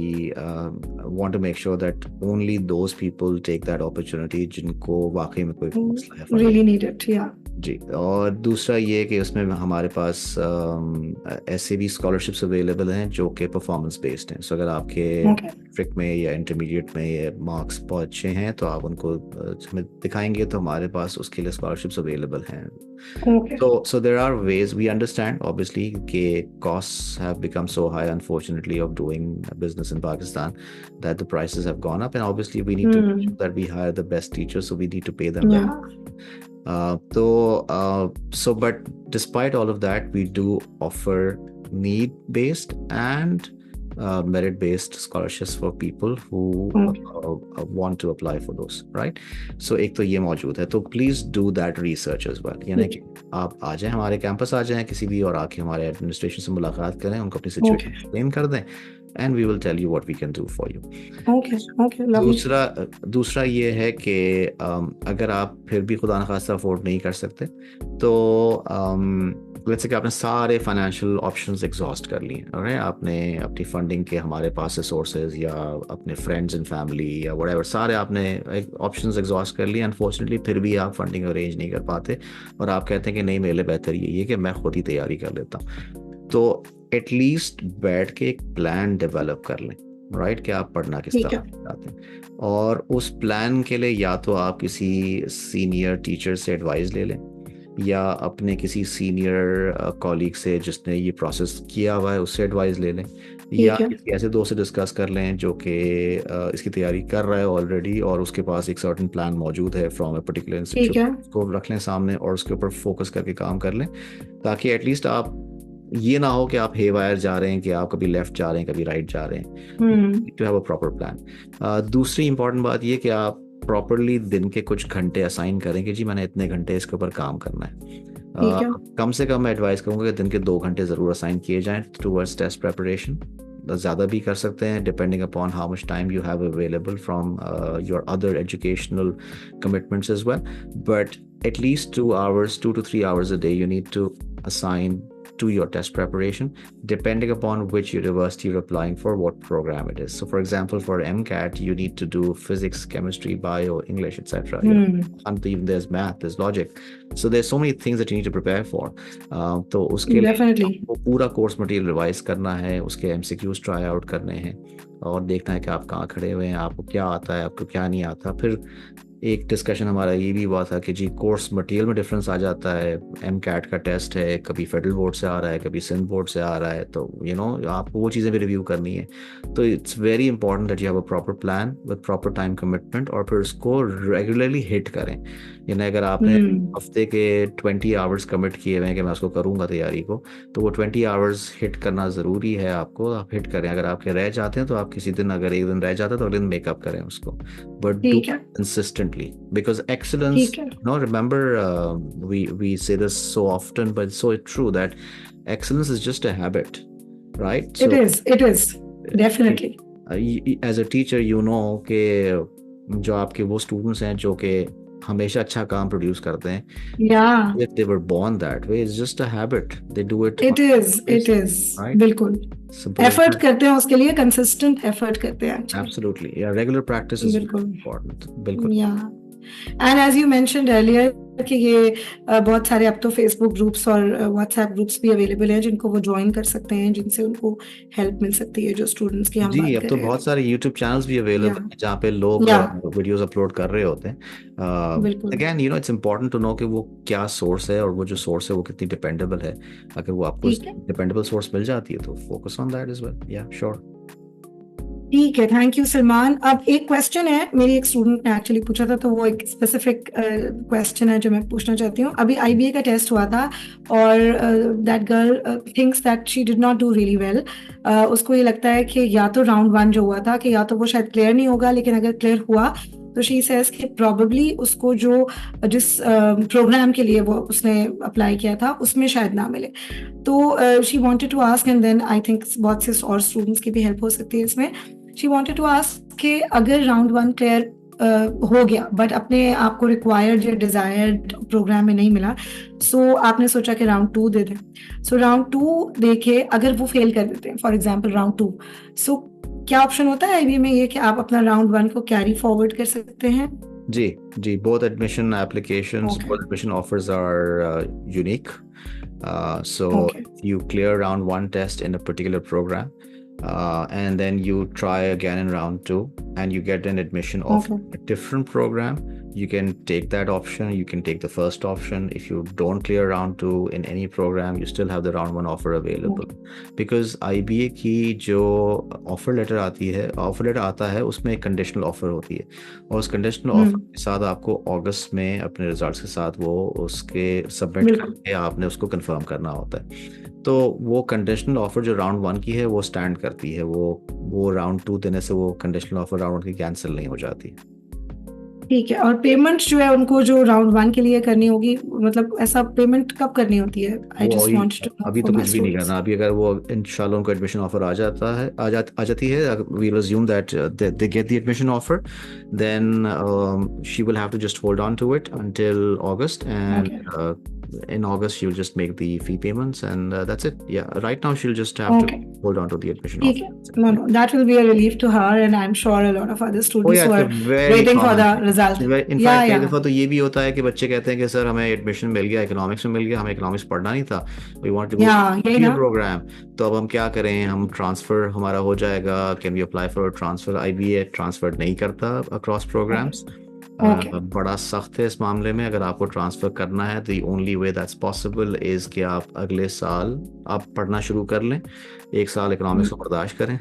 want to make sure that only those people take that opportunity जिनको वाकई में कोई मसला है, really need it, yeah. जी, और दूसरा ये कि उसमें हमारे पास ऐसे भी स्कॉलरशिप्स अवेलेबल हैं जो कि परफॉर्मेंस बेस्ड हैं। सो अगर आपके मैट्रिक में या इंटरमीडिएट में ये मार्क्स बहुत अच्छे हैं तो आप उनको हमें दिखाएंगे तो हमारे पास उसके लिए स्कॉलरशिप्स अवेलेबल हैं। So there are ways. We understand obviously that costs have become so high, unfortunately, of doing business in Pakistan, that the prices have gone up, and obviously we need to make sure that we hire the best teachers, so we need to pay them well. But despite all of that, we do offer need-based and merit-based scholarships for people who want to apply for those, right? So एक तो ये मौजूद है, तो please do that research as well. यानी कि आप आ जाएं, हमारे कैंपस आ जाएं किसी भी, और आके हमारे एडमिनिस्ट्रेशन से मुलाकात करें, उनको अपनी सिचुएशन एक्सप्लेन कर दें, and we will tell you what we can do for you. Okay, lovely. दूसरा ये है कि अगर आप फिर भी खुदा न खास्ता अफोर्ड नहीं कर सकते, तो लेट्स से कि आपने सारे फाइनेंशियल ऑप्शंस एग्जॉस्ट कर लिए, राइट? आपने अपनी फंडिंग के हमारे पास रिसोर्सेज या अपने फ्रेंड्स एंड फैमिली या व्हाटएवर सारे आपने ऑप्शंस एग्जॉस्ट कर लिए, अनफॉर्चुनेटली फिर भी आप फंडिंग अरेंज नहीं कर पाते, और आप कहते हैं कि नहीं, मेरे लिए बेहतर ये है कि मैं खुद ही तैयारी कर लेता हूँ, तो एटलीस्ट बैठ के एक प्लान डेवलप कर लें, राइट? कि आप पढ़ना किस तरह चाहते हैं, और उस प्लान के लिए या तो आप किसी सीनियर टीचर से एडवाइस ले लें, या अपने किसी सीनियर कॉलीग से जिसने ये प्रोसेस किया हुआ है उससे एडवाइस ले लें, या किसी ऐसे दोस्त से डिस्कस कर लें जो कि इसकी तैयारी कर रहा है ऑलरेडी और उसके पास एक सर्टेन प्लान मौजूद है फ्रॉम ए पर्टिकुलर इंस्टीट्यूट, उसको रख लें सामने और उसके ऊपर फोकस करके काम कर लें, ताकि एटलीस्ट आप ये ना हो कि आप हेवायर जा रहे हैं, कि आप कभी लेफ्ट जा रहे हैं, कभी राइट जा रहे हैं, to have a proper plan. दूसरी इंपॉर्टेंट बात ये कि आप प्रॉपरली दिन के कुछ घंटे असाइन करें कि जी मैंने इतने घंटे इसके ऊपर काम करना है। कम से कम मैं एडवाइस करूंगा कि दिन के 2 घंटे जरूर असाइन किए जाएं टुवर्ड्स टेस्ट प्रेपरेशन, ज़्यादा भी कर सकते हैं depending upon how much time you have available from your other educational commitments as well, but at least 2 hours, 2 to 3 hours a day you need to assign to your test preparation, depending upon which university you're applying for, what program it is. So for example, for MCAT you need to do physics, chemistry, bio, English, etc. And even there's math, there's logic, so there's so many things that you need to prepare for. तो उसके लिए आपको पूरा course material revise करना है, उसके MCQs try out करने हैं, और देखना है कि आप कहाँ खड़े हुए हैं, आपको क्या आता है, आपको क्या नहीं आता। फिर एक डिस्कशन हमारा ये भी हुआ था कि जी कोर्स मटेरियल में डिफरेंस आ जाता है, MCAT का टेस्ट है, कभी फेडरल बोर्ड से आ रहा है, कभी सिंध बोर्ड से आ रहा है, तो आपको वो चीज़ें भी रिव्यू करनी है। तो it's very important that you have a proper plan with proper time commitment, और फिर उसको रेगुलरली हिट करें। अगर आपने हफ्ते के 20 आवर्स कमिट किए हुए हैं कि मैं उसको करूँगा तैयारी को, तो वो 20 आवर्स हिट करना ज़रूरी है आपको, आप हिट करें। अगर आपके रह जाते हैं तो आप किसी दिन, अगर एक दिन रह जाता है तो अगले दिन मेकअप करें उसको, but do consistently, because excellence, remember, we say this so often, but it's so true that excellence is just a habit, right? So it is definitely, as a teacher कि जो आपके वो students हैं जो कि हमेशा अच्छा काम प्रोड्यूस करते हैं, if they were born that way, it's just a habit, they do it, it is right? बिल्कुल एफर्ट करते हैं उसके लिए, कंसिस्टेंट एफर्ट करते हैं actually. Absolutely, yeah, regular practice is important, बिल्कुल। Yeah, and as you mentioned earlier कि ये बहुत सारे अब तो फेसबुक ग्रुप्स और व्हाट्सएप ग्रुप्स भी अवेलेबल हैं जिनको वो ज्वाइन कर सकते हैं, जिनसे उनको हेल्प मिल सकती है, जो स्टूडेंट्स की हम बात कर रहे हैं। अब तो बहुत सारे यूट्यूब चैनल्स भी अवेलेबल हैं जहाँ पे लोग वीडियोस अपलोड कर रहे होते हैं। Again it's important to know कि वो क्या सोर्स है, और वो जो सोर्स है वो कितनी डिपेंडेबल है। अगर वो आपको डिपेंडेबल सोर्स मिल जाती है तो focus on that as well. या श्योर, ठीक है, थैंक यू सलमान। अब एक क्वेश्चन है, मेरी एक स्टूडेंट ने एक्चुअली पूछा था, तो वो एक स्पेसिफिक क्वेश्चन है जो मैं पूछना चाहती हूँ। अभी IBA का टेस्ट हुआ था और that girl thinks that she did not do really well. उसको ये लगता है कि या तो राउंड 1 जो हुआ था कि या तो वो शायद क्लियर नहीं होगा, लेकिन अगर क्लियर हुआ तो शी सेज कि प्रॉबेबली उसको जिस प्रोग्राम के लिए वो उसने अप्लाई किया था उसमें शायद ना मिले। तो she wanted to ask, and then I think बहुत से और स्टूडेंट्स की भी हेल्प हो सकती है इसमें। शी वांटेड टू आस्क कि अगर राउंड 1 क्लियर हो गया बट अपने आप को रिक्वायर्ड या डिजायर्ड प्रोग्राम में नहीं मिला, सो आपने सोचा कि राउंड 2 दे दें। सो राउंड 2 देके अगर वो फेल कर देते हैं, फॉर एग्जांपल राउंड 2, सो क्या ऑप्शन होता है IBA में ये कि आप अपना राउंड 1 को कैरी फॉरवर्ड कर सकते हैं? जी, both admission applications, both admission offers are unique. So if you clear round 1 test in a particular program, and then you try again in round 2 and you get an admission of a different program, you can take that option. You can take the first option. If you don't clear round 2 in any program, you still have the round 1 offer available. Because IBA की जो offer letter आता है उसमें एक conditional offer होती है, और उस कंडीशनल ऑफर के साथ आपको अगस्त में अपने रिजल्ट्स के साथ वो उसके सबमिट करके आपने उसको कंफर्म करना होता है। तो वो कंडीशनल ऑफर जो राउंड 1 की है वो स्टैंड करती है, वो राउंड 2 देने से वो कंडीशनल ऑफर राउंड 1 की कैंसिल नहीं हो जाती। ठीक है। और पेमेंट जो है उनको जो राउंड 1 के लिए करनी होगी, मतलब ऐसा पेमेंट कब करनी होती है? I just want to know अभी फॉर तो माय कुछ भी नहीं स्टूडेंट्स। करना। अभी अगर वो इंशाल्लाह उनको एडमिशन ऑफर आ जाती है, we will assume that they get the admission offer, then she will have to just hold on to it until August, and in August she'll just make the fee payments, and that's it. Yeah, right now she'll just have to hold on to the admission offer. No, that will be a relief to her, and I'm sure a lot of other students who are waiting for the result. In fact, कई दफा तो ये भी होता है कि बच्चे कहते हैं कि सर हमें एडमिशन मिल गया, इकोनॉमिक्स में मिल गया, हमें इकोनॉमिक्स पढ़ना नहीं था, we want to go to the program, तो अब हम क्या करें, हम ट्रांसफर हमारा हो जाएगा, can we apply for a transfer? IBA transfer नहीं करता across programs. बड़ा सख्त है इस मामले में। अगर आपको ट्रांसफर करना है तो the only way that's possible is कि आप अगले साल आप पढ़ना शुरू कर लें, 1 साल इकोनॉमिक्स को बर्दाश्त करें,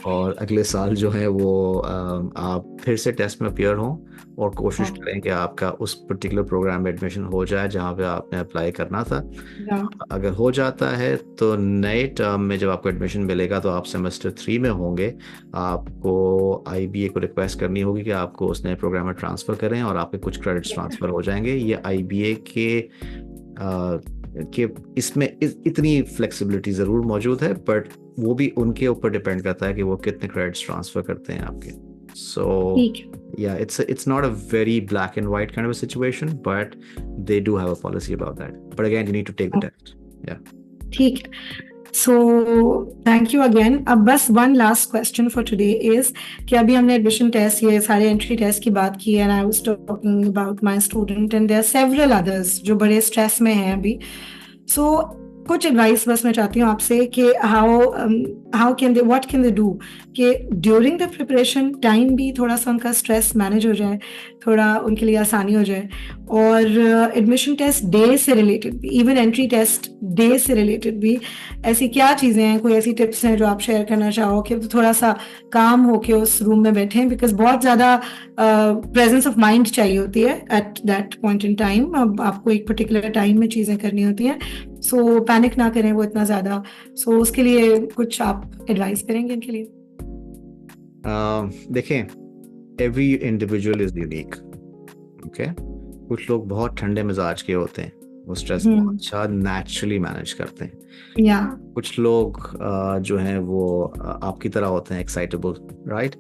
और अगले साल जो है वो आप फिर से टेस्ट में अपीयर हों और कोशिश करें कि आपका उस पर्टिकुलर प्रोग्राम में एडमिशन हो जाए जहाँ पे आपने अप्लाई करना था। अगर हो जाता है तो नए टर्म में जब आपको एडमिशन मिलेगा तो आप सेमेस्टर 3 में होंगे, आपको IBA को रिक्वेस्ट करनी होगी कि आपको उस नए प्रोग्राम में ट्रांसफ़र करें और आपके कुछ क्रेडिट्स ट्रांसफ़र हो जाएंगे। ये IBA के इसमें इतनी फ्लेक्सिबिलिटी ज़रूर मौजूद है, बट वो भी उनके ऊपर डिपेंड करता है कि वो कितने क्रेडिट्स ट्रांसफ़र करते हैं आपके। So yeah, it's not a very black and white kind of a situation, but they do have a policy about that. But again, you need to take the test. Yeah. ठीक है. So thank you again. अब बस one last question for today is कि अभी हमने admission test, ये सारे entry test की बात की, and I was talking about my student and there are several others जो बड़े स्ट्रेस में हैं अभी. So कुछ एडवाइस बस मैं चाहती हूँ आपसे कि how can they, what can they do कि ड्यूरिंग द प्रिपरेशन टाइम भी थोड़ा सा उनका स्ट्रेस मैनेज हो जाए, थोड़ा उनके लिए आसानी हो जाए, और एडमिशन टेस्ट डे से रिलेटेड भी, इवन एंट्री टेस्ट डे से रिलेटेड भी ऐसी क्या चीज़ें हैं, कोई ऐसी टिप्स हैं जो आप शेयर करना चाहो कि थोड़ा सा काम हो के उस रूम में बैठें, बिकॉज बहुत ज़्यादा प्रेजेंस ऑफ माइंड चाहिए होती है at that point in time. अब आपको एक पर्टिकुलर टाइम में चीज़ें करनी होती हैं, सो पैनिक ना करें वो इतना ज़्यादा. सो उसके लिए कुछ आप एडवाइस करेंगे इनके लिए? देखें, every individual is unique. Okay, कुछ लोग बहुत ठंडे मिजाज के होते हैं, वो स्ट्रेस बहुत अच्छा नेचुरली मैनेज करते हैं. कुछ लोग जो हैं वो आपकी तरह होते हैं, एक्साइटेबल, राइट,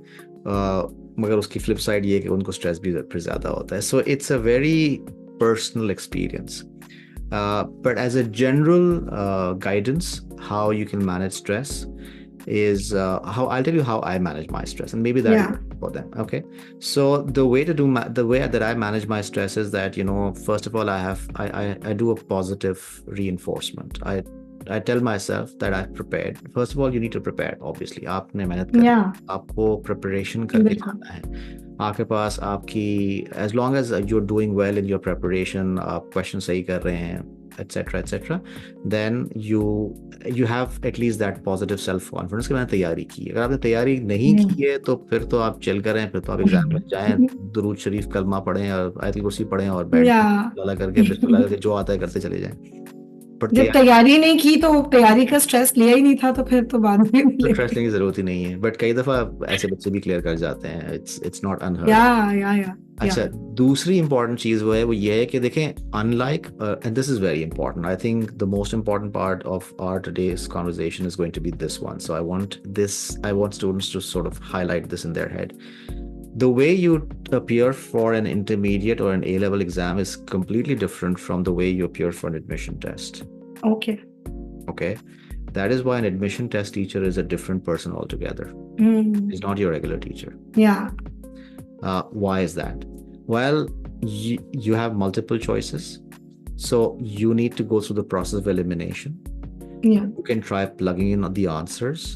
मगर उसकी फ्लिप साइड ये कि उनको स्ट्रेस भी फिर ज़्यादा होता है. So it's a very personal experience. But as a general guidance, how you can manage stress is how I'll tell you how I manage my stress, and maybe that is for them. Okay, so the way that I manage my stress is that, you know, first of all, I do a positive reinforcement. I tell myself that I've prepared. First of all, you need to prepare. Obviously, आपने मेहनत करनी, आपको preparation करके जाना है. आपके पास आपकी, as long as you're doing well in your preparation, आप question सही कर रहे हैं, etc., then you have at least that posive self confidence कि मैंने तैयारी की. अगर आपने तैयारी नहीं की है तो फिर तो आप चिल करें, फिर तो आप एग्जाम में जाएं, दुरूद शरीफ कलमा पढ़ें और आयतुल कुर्सी पढ़ें और बैठ करके बिस्मिल्लाह करके जो आता है करते चले जाएं. जब तैयारी नहीं की तो तैयारी का स्ट्रेस लिया ही नहीं था तो फिर तो बाद में स्ट्रेस लेने की जरूरत ही नहीं है. बट कई दफा ऐसे बच्चे भी क्लियर कर जाते हैं. It's not unheard. अच्छा, दूसरी इंपॉर्टेंट चीज वो ये है कि देखें, unlike, and this is very important, I think the most important part of our today's conversation is going to be this one. So I want students to sort of highlight this in their head. The way you appear for an intermediate or an A-level exam is completely different from the way you appear for an admission test. Okay. That is why an admission test teacher is a different person altogether. He's not your regular teacher. Why is that? Well, you have multiple choices. So you need to go through the process of elimination. You can try plugging in the answers.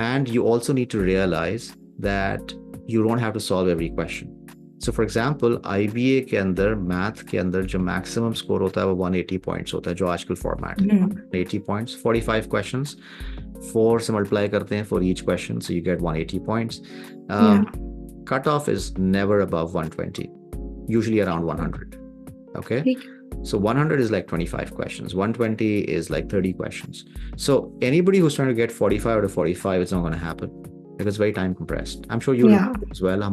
And you also need to realize that you don't have to solve every question. So for example IBA के अंदर math के अंदर जो maximum score होता है वो 180 points होता है, जो आजकल फॉर्मेट है। 80 पॉइंट्स, 45 क्वेश्चंस, 4 से मल्टीप्लाई करते हैं for each question, so you get 180 points. Cut off is never above 120, usually around 100. Okay, so 100 is like 25 questions, 120 is like 30 questions. So anybody who's trying to get 45 out of 45, it's not going to happen because it's very time compressed. I'm sure you'll do as well.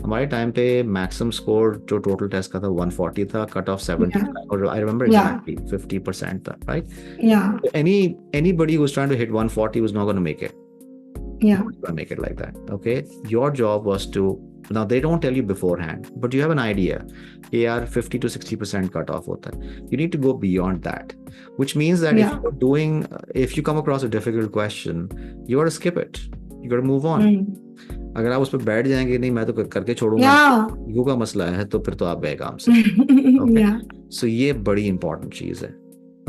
हमारे time पे maximum score जो total test का था 140 था, cut off 70 और I remember exactly 50% था, right? So anybody who's trying to hit 140 was not going to make it. Not going to make it like that. Okay, your job was to, now they don't tell you beforehand, but you have an idea. Yeah, 50 to 60% cut off hota hai. You need to go beyond that, which means that if you come across a difficult question, you got to skip it. You got to move on. अगर आप उस पर बैठ जाएंगे, नहीं मैं तो करके छोड़ूंगा, ईगो का मसला है, तो फिर तो आप गए काम से। Okay? So ये बड़ी इंपॉर्टेंट चीज है।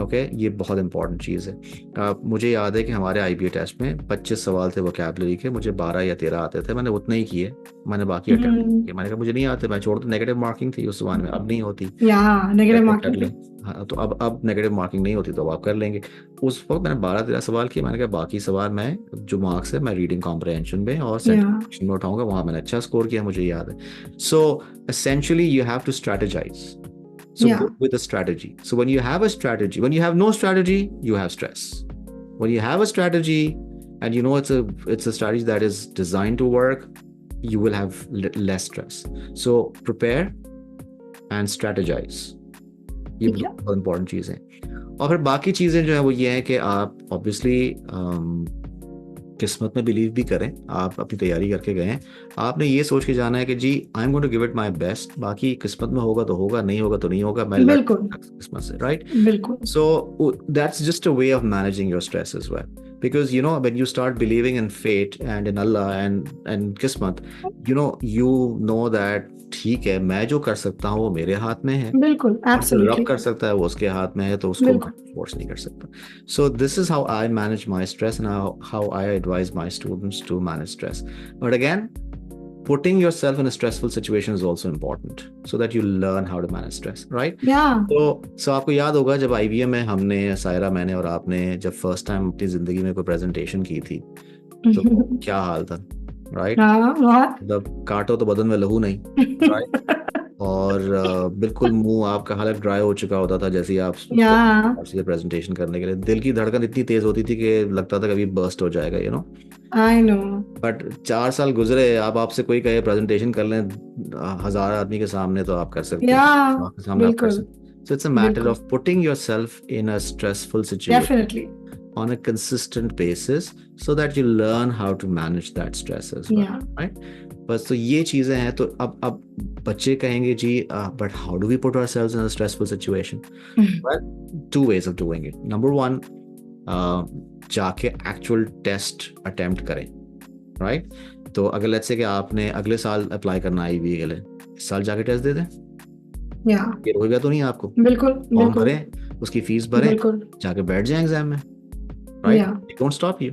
ओके, ये बहुत इंपॉर्टेंट चीज़ है। मुझे याद है कि हमारे IBA टेस्ट में 25 सवाल थे वोकैबुलरी के, मुझे 12 या 13 आते थे, मैंने उतने ही किए, मैंने बाकी अटेम्प्ट किए। मैंने कहा मुझे नहीं आते, मैं छोड़, नेगेटिव मार्किंग थी उस सवाल में, अब नहीं होती नेगेटिव मार्किंग। हाँ, तो अब नेगेटिव मार्किंग नहीं होती, तो अब आप कर लेंगे। उस वक्त मैंने 12-13 सवाल किए, मैंने कहा बाकी सवाल मैं जो मार्क्स है मैं रीडिंग कॉम्प्रहेंशन में और सेंटेंस में उठाऊंगा, वहाँ मैंने अच्छा स्कोर किया, मुझे याद है। So essentially you have to strategize. So go with a strategy. So when you have a strategy, when you have no strategy, you have stress. When you have a strategy and you know it's a strategy that is designed to work, you will have less stress. So prepare and strategize. ये बहुत important चीज़ है। और फिर बाकी चीज़ें जो है वो ये है कि आप obviously किस्मत में बिलीव भी करें। आप अपनी तैयारी करके गए, आपने ये सोच के जाना है कि जी I am going to give it my best, बाकी किस्मत में होगा तो होगा, नहीं होगा तो नहीं होगा, मैं किस्मत से, राइट? बिल्कुल। So that's just a way of managing your stress as well, because you know when you start believing in fate and in Allah and kismat, you know that ठीक है, मैं जो कर सकता हूँ वो मेरे हाथ में है, बिल्कुल, एब्सोल्युटली, रब कर सकता है वो उसके हाथ में है, तो उसको फोर्स नहीं कर सकता। So this is how I manage my stress and how I advise my students to manage stress. But again, putting yourself in a stressful situation is also important so that you learn how to manage stress, right? Yeah. So आपको याद होगा जब IBA में हमने, सायरा, मैंने और आपने जब फर्स्ट टाइम अपनी जिंदगी में कोई प्रेजेंटेशन की थी, तो क्या हाल था, राइट? मतलब काटो तो बदन में लहू नहीं, राइट? और बिल्कुल मुंह आपका हालत ड्राई हो चुका होता था जैसे ही आप प्रेजेंटेशन करने के लिए। दिल की धड़कन इतनी तेज होती थी कि लगता था कभी बर्स्ट हो जाएगा, you know. I know. But 4 साल गुजरे, आप आपसे कोई कहे प्रेजेंटेशन कर लें 1000 आदमी के सामने, तो आप कर सकते हैं, बिल्कुल। So it's a matter of putting yourself in a stressful situation. Definitely. On a consistent basis so that you learn how to manage that stress as well, right? बस तो ये चीजें हैं। तो अब बच्चे कहेंगे जी but how do we put ourselves in a stressful situation? Well, 2 ways of doing it. Number 1, जाके actual test attempt करें, right? तो अगर let's say कि आपने अगले साल अप्लाई करना IBA के लिए, इस साल जाके टेस्ट दे दें, ये रोएगा तो नहीं आपको, बिल्कुल, फॉर्म भरें, उसकी फीस भरें, जाके बैठ जाएं एग्जाम में, राइट? Don't stop you.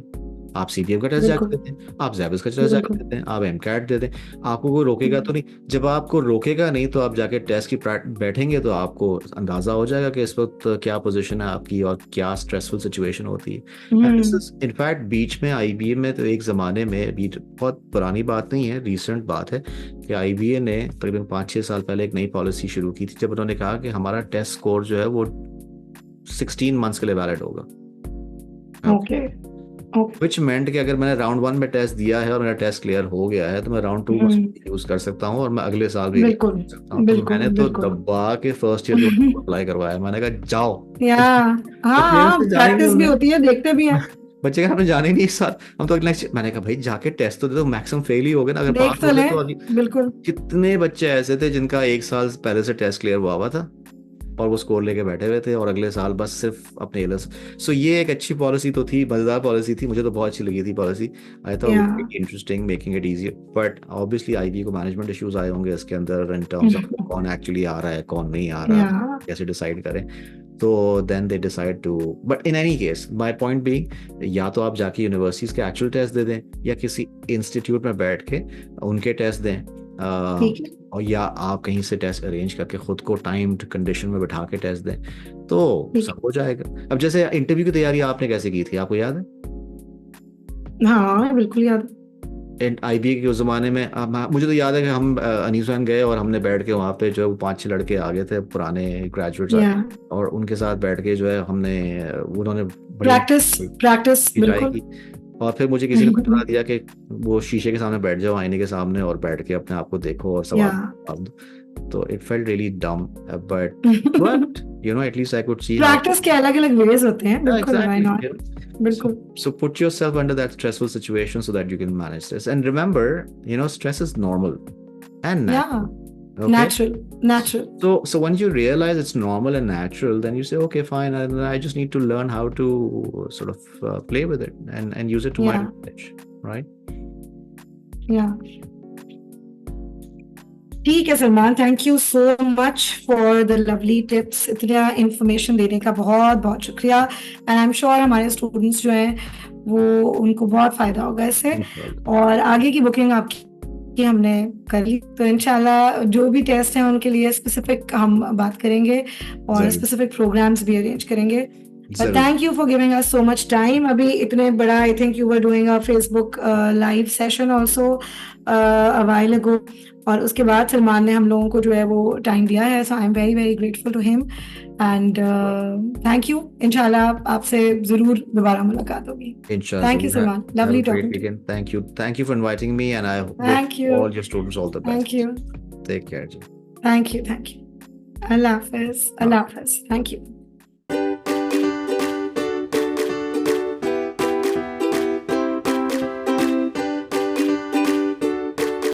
आप CPF का टेस्ट जाके देते हैं, आप ज़ैबिस का टेस्ट जाके देते हैं, आप MCAT दे दें, आपको कोई रोकेगा तो नहीं। जब आपको रोकेगा नहीं तो आप जाके टेस्ट की बैठेंगे तो आपको अंदाजा हो जाएगा कि इस वक्त क्या पोजीशन है आपकी और क्या स्ट्रेसफुल सिचुएशन होती है। इनफैक्ट बीच में IBA में तो एक ज़माने में, बहुत पुरानी बात नहीं है, रिसेंट बात है, कि IBA ने तकरीबन 5-6 साल पहले एक नई पॉलिसी शुरू की थी, जब उन्होंने कहा कि हमारा टेस्ट स्कोर जो है वो 16 मंथ्स के लिए वैलिड होगा। Which meant कि अगर मैंने राउंड 1 में टेस्ट दिया है और मेरा टेस्ट क्लियर हो गया है तो मैं राउंड 2 में यूज कर सकता हूँ और मैं अगले साल भी कर सकता हूँ। तो मैंने तो दबा के फर्स्ट ईयर अप्लाई करवाया, मैंने कहा जाओ, प्रैक्टिस भी होती है, देखते भी हैं बच्चे का, हमने जाने ही नहीं इस साल, हम तो नेक्स्ट। मैंने कहा भाई जाके टेस्ट तो दे दो, मैक्सिमम फेल ही हो गए ना, अगर पास हो गए तो अभी। बिल्कुल। कितने बच्चे ऐसे थे जिनका 1 साल पहले से टेस्ट क्लियर हुआ था और वो स्कोर लेके बैठे हुए थे और अगले साल बस सिर्फ अपने एलएस। सो ये एक अच्छी पॉलिसी तो थी, मजेदार पॉलिसी थी, मुझे तो बहुत अच्छी लगी थी policy. I thought interesting, making it easier. But obviously IBA को मैनेजमेंट इश्यूज आए होंगे इसके अंदर, इन टर्म्स ऑफ कौन एक्चुअली आ रहा है, कौन नहीं आ रहा है, कैसे डिसाइड करें। तो then they decide to, but in any case my point being, या तो आप जाके यूनिवर्सिटीज के एक्चुअल टेस्ट दे दें या किसी इंस्टीट्यूट में बैठ के उनके टेस्ट दें, ठीक है, और या आप कहीं से टेस्ट अरेंज करके खुद को टाइम्ड कंडीशन में बैठा के टेस्ट दें तो ठीक सब हो जाएगा। अब जैसे इंटरव्यू की तैयारी आपने कैसे की थी, आपको याद है? है। हाँ बिल्कुल याद है। IBA के उस जमाने में मुझे तो याद है कि हम अनीस हुसैन गए और हमने बैठ के वहाँ पे जो है वो 5-6 लड़के आ गए थे पुराने ग्रेजुएट्स आ या गए, और उनके साथ बैठ के जो है हमने उन्होंने बड़ी प्रैक्टिस, प्रैक्टिस खिंचाई बिल्कुल। की। और फिर मुझे किसी ने बता दिया कि वो शीशे के सामने बैठ जाओ, आईने के सामने, और बैठ के अपने आप को देखो और या सवाल जवाब दो। तो इट फेल्ट रियली डम, but at least I could see how. Practice के अलग अलग वेज होते हैं, Yeah, बिल्कुल, व्हाई exactly. नॉट, So, बिल्कुल। so put yourself under that stressful situation so that you can manage this. And remember, stress is normal and या natural. Okay. Natural, natural. So once you realize it's normal and natural, then you say, okay, fine. I just need to learn how to sort of play with it and use it to my या advantage, right? या ठीक है Salman, thank you so much for the lovely tips. इतना information देने का बहुत बहुत शुक्रिया, एंड आई एम श्योर हमारे स्टूडेंट्स जो हैं वो उनको बहुत फायदा होगा इससे। और आगे की बुकिंग आपकी हमने कर ली, तो इंशाल्लाह जो भी टेस्ट हैं उनके लिए स्पेसिफिक हम बात करेंगे और जरूर। स्पेसिफिक प्रोग्राम्स भी अरेंज करेंगे। जरूर। Thank you for giving us so much time. अभी इतने बड़ा, I think you were doing a Facebook live session also a while ago, और उसके बाद सलमान ने हम लोगों को जो है वो टाइम दिया है, so I am very very grateful to him, and thank you. इंशाल्लाह आपसे जरूर दोबारा मुलाकात होगी। Inshallah. Thank you Salman, Have a lovely great talking to you. weekend. Thank you. Thank you for inviting me, and I thank wish you, all your students all the thank best. You, Take care, ji. Thank you, thank you. Allah Hafiz, Allah Hafiz, thank you.